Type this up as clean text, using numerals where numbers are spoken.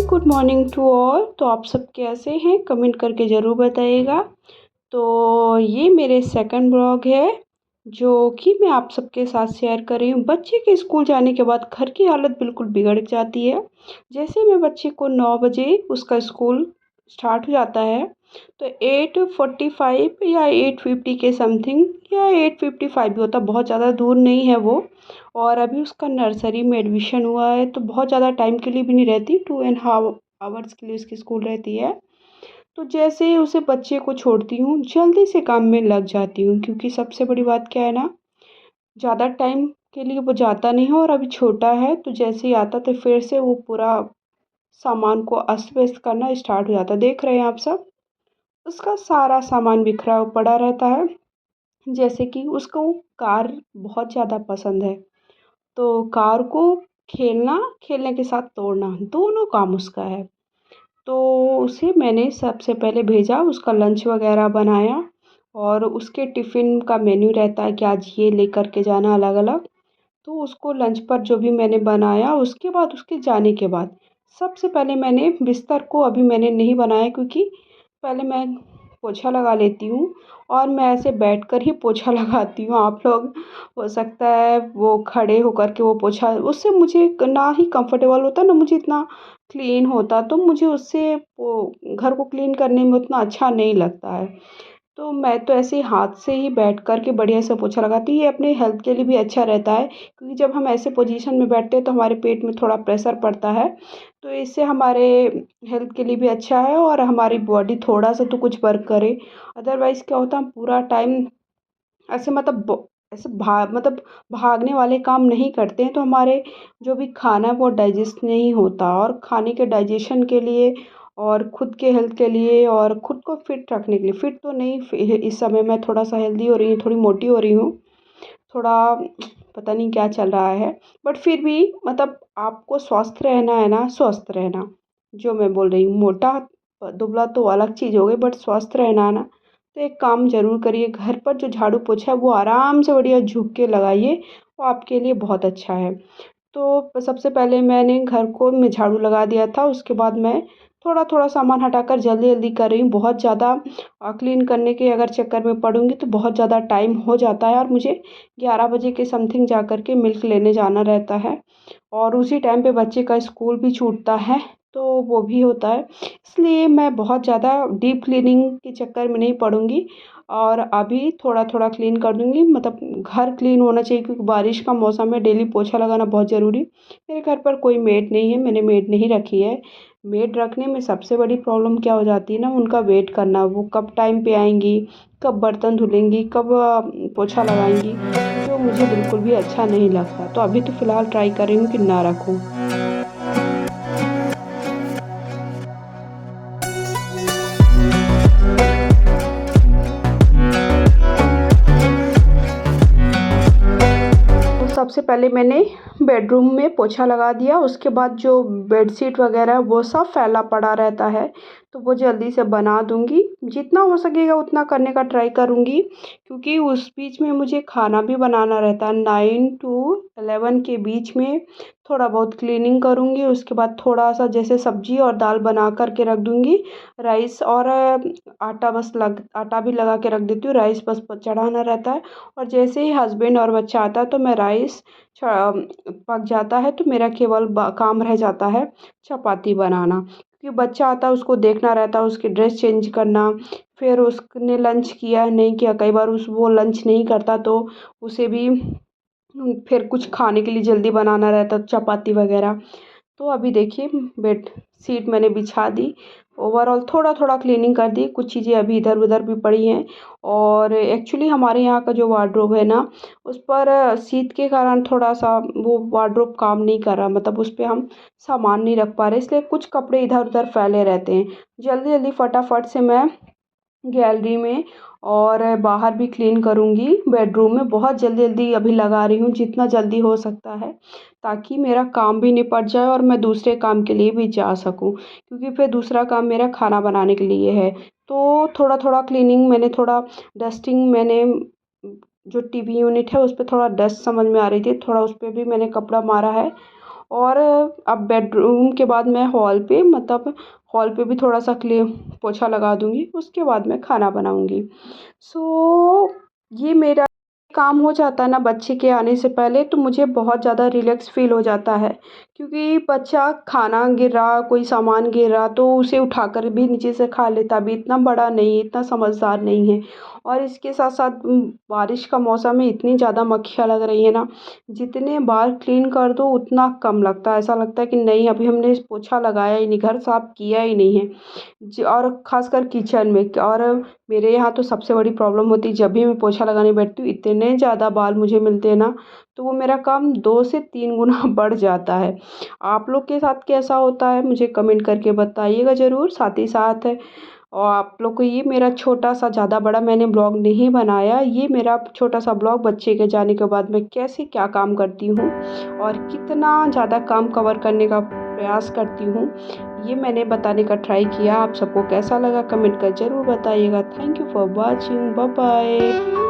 Good morning to all. तो आप सब कैसे हैं, कमेंट करके ज़रूर बताइएगा। तो ये मेरे सेकंड ब्लॉग है जो कि मैं आप सबके साथ शेयर कर रही हूँ। बच्चे के स्कूल जाने के बाद घर की हालत बिल्कुल बिगड़ जाती है। जैसे मैं बच्चे को 9 बजे उसका स्कूल स्टार्ट हो जाता है, तो 8:45 या 8:50 के समथिंग, या 8:55 भी होता, बहुत ज़्यादा दूर नहीं है वो। और अभी उसका नर्सरी में एडमिशन हुआ है, तो बहुत ज़्यादा टाइम के लिए भी नहीं रहती, 2.5 आवर्स के लिए उसकी स्कूल रहती है। तो जैसे ही उसे बच्चे को छोड़ती हूँ, जल्दी से काम में लग जाती हूँ, क्योंकि सबसे बड़ी बात क्या है ना, ज़्यादा टाइम के लिए वो जाता नहीं है और अभी छोटा है। तो जैसे ही आता तो फिर से वो पूरा सामान को अस्त व्यस्त करना स्टार्ट हो जाता है। देख रहे हैं आप सब, उसका सारा सामान बिखरा पड़ा रहता है। जैसे कि उसको कार बहुत ज़्यादा पसंद है, तो कार को खेलना, खेलने के साथ तोड़ना, दोनों काम उसका है। तो उसे मैंने सबसे पहले भेजा, उसका लंच वगैरह बनाया, और उसके टिफ़िन का मेन्यू रहता है कि आज ये लेकर के जाना अलग अलग। तो उसको लंच पर जो भी मैंने बनाया, उसके बाद उसके जाने के बाद सबसे पहले मैंने बिस्तर को अभी मैंने नहीं बनाया, क्योंकि पहले मैं पोछा लगा लेती हूँ, और मैं ऐसे बैठकर ही पोछा लगाती हूँ। आप लोग हो सकता है वो खड़े होकर के वो पोछा, उससे मुझे ना ही कंफर्टेबल होता ना मुझे इतना क्लीन होता, तो मुझे उससे वो घर को क्लीन करने में उतना अच्छा नहीं लगता है। तो मैं तो ऐसे ही हाथ से ही बैठ कर के बढ़िया से पोछा लगाती हूँ। ये अपने हेल्थ के लिए भी अच्छा रहता है, क्योंकि जब हम ऐसे पोजीशन में बैठते हैं तो हमारे पेट में थोड़ा प्रेशर पड़ता है। तो इससे हमारे हेल्थ के लिए भी अच्छा है, और हमारी बॉडी थोड़ा सा तो कुछ वर्क करे। अदरवाइज़ क्या होता है, हम पूरा टाइम ऐसे ऐसे भागने वाले काम नहीं करते हैं, तो हमारे जो भी खाना है वो डाइजेस्ट नहीं होता। और खाने के डाइजेशन के लिए, और खुद के हेल्थ के लिए, और खुद को फिट रखने के लिए, फिट तो नहीं, इस समय मैं थोड़ा सा हेल्दी हो रही हूँ, थोड़ी मोटी हो रही हूँ, थोड़ा पता नहीं क्या चल रहा है। बट फिर भी आपको स्वस्थ रहना है ना, स्वस्थ रहना, जो मैं बोल रही हूँ, मोटा दुबला तो अलग चीज़ हो गई, बट स्वस्थ रहना है ना, तो एक काम ज़रूर करिए, घर पर जो झाड़ू पोछा है वो आराम से बढ़िया झुक के लगाइए, वो आपके लिए बहुत अच्छा है। तो सबसे पहले मैंने घर को मैं झाड़ू लगा दिया था, उसके बाद मैं थोड़ा थोड़ा सामान हटाकर जल्दी जल्दी कर रही हूँ। बहुत ज़्यादा क्लीन करने के अगर चक्कर में पड़ूँगी तो बहुत ज़्यादा टाइम हो जाता है, और मुझे 11 बजे के समथिंग जा कर के मिल्क लेने जाना रहता है, और उसी टाइम पे बच्चे का स्कूल भी छूटता है, तो वो भी होता है। इसलिए मैं बहुत ज़्यादा डीप क्लीनिंग के चक्कर में नहीं पड़ूँगी, और अभी थोड़ा थोड़ा क्लीन कर दूँगी। घर क्लीन होना चाहिए, क्योंकि बारिश का मौसम है, डेली पोछा लगाना बहुत ज़रूरी। मेरे घर पर कोई मेड नहीं है, मैंने मेड नहीं रखी है। मेड रखने में सबसे बड़ी प्रॉब्लम क्या हो जाती है ना, उनका वेट करना, वो कब टाइम पे आएंगी, कब बर्तन धुलेंगी, कब पोछा लगाएंगी, जो मुझे बिल्कुल भी अच्छा नहीं लगता। तो अभी तो फ़िलहाल ट्राई कर रही हूँ कि ना रखूँ। तो सबसे पहले मैंने बेडरूम में पोछा लगा दिया, उसके बाद जो बेडशीट वगैरह वो सब फैला पड़ा रहता है, तो वो जल्दी से बना दूँगी। जितना हो सकेगा उतना करने का ट्राई करूँगी, क्योंकि उस बीच में मुझे खाना भी बनाना रहता है। 9 टू 11 के बीच में थोड़ा बहुत क्लीनिंग करूँगी, उसके बाद थोड़ा-सा जैसे सब्ज़ी और दाल बना कर के रख दूँगी। राइस और आटा भी लगा के रख देती हूँ, राइस बस चढ़ाना रहता है। और जैसे ही हस्बैंड और बच्चा आता है तो मैं राइस पक जाता है, तो मेरा केवल काम रह जाता है चपाती बनाना, क्योंकि बच्चा आता है उसको देखना रहता है, उसकी ड्रेस चेंज करना, फिर उसने लंच किया नहीं किया, कई बार उस वो लंच नहीं करता तो उसे भी फिर कुछ खाने के लिए जल्दी बनाना रहता, चपाती वगैरह। तो अभी देखिए, बेड शीट मैंने बिछा दी, ओवरऑल थोड़ा थोड़ा क्लीनिंग कर दी, कुछ चीज़ें अभी इधर उधर भी पड़ी हैं। और एक्चुअली हमारे यहाँ का जो वार्डरोब है ना, उस पर शीत के कारण थोड़ा सा वो वार्डरोब काम नहीं कर रहा, उस पर हम सामान नहीं रख पा रहे, इसलिए कुछ कपड़े इधर उधर फैले रहते हैं। जल्दी जल्दी फटाफट से मैं गैलरी में और बाहर भी क्लीन करूँगी। बेडरूम में बहुत जल्दी जल्दी अभी लगा रही हूँ, जितना जल्दी हो सकता है, ताकि मेरा काम भी निपट जाए और मैं दूसरे काम के लिए भी जा सकूँ, क्योंकि फिर दूसरा काम मेरा खाना बनाने के लिए है। तो थोड़ा थोड़ा क्लीनिंग मैंने, थोड़ा डस्टिंग मैंने, जो टीवी यूनिट है उस पर थोड़ा डस्ट समझ में आ रही थी, थोड़ा उस पर भी मैंने कपड़ा मारा है। और अब बेडरूम के बाद मैं हॉल पे मतलब हॉल पे भी थोड़ा सा क्लीन पोछा लगा दूँगी, उसके बाद मैं खाना बनाऊँगी। सो ये मेरा काम हो जाता है ना बच्चे के आने से पहले, तो मुझे बहुत ज़्यादा रिलैक्स फ़ील हो जाता है, क्योंकि बच्चा खाना गिर रहा, कोई सामान गिर रहा तो उसे उठाकर भी नीचे से खा लेता। अभी इतना बड़ा नहीं है, इतना समझदार नहीं है। और इसके साथ-साथ बारिश का मौसम है, इतनी ज़्यादा मक्खियाँ लग रही है ना, जितने बार क्लीन कर दो उतना कम लगता है। ऐसा लगता है कि नहीं, अभी हमने पोछा लगाया ही नहीं, घर साफ किया ही नहीं है। और ख़ासकर किचन में, और मेरे यहाँ तो सबसे बड़ी प्रॉब्लम होती है, जब भी मैं पोछा लगाने बैठती हूँ इतने ज़्यादा बाल मुझे मिलते हैं ना, तो वो मेरा काम 2 से 3 गुना बढ़ जाता है। आप लोग के साथ कैसा होता है मुझे कमेंट करके बताइएगा ज़रूर। साथ ही साथ और आप लोग को ये मेरा छोटा-सा, ज़्यादा बड़ा मैंने ब्लॉग नहीं बनाया, ये मेरा छोटा-सा ब्लॉग बच्चे के जाने के बाद मैं कैसे क्या काम करती हूँ और कितना ज़्यादा काम कवर करने का प्रयास करती हूँ, ये मैंने बताने का ट्राई किया। आप सबको कैसा लगा कमेंट कर ज़रूर बताइएगा। Thank you for watching. Bye bye.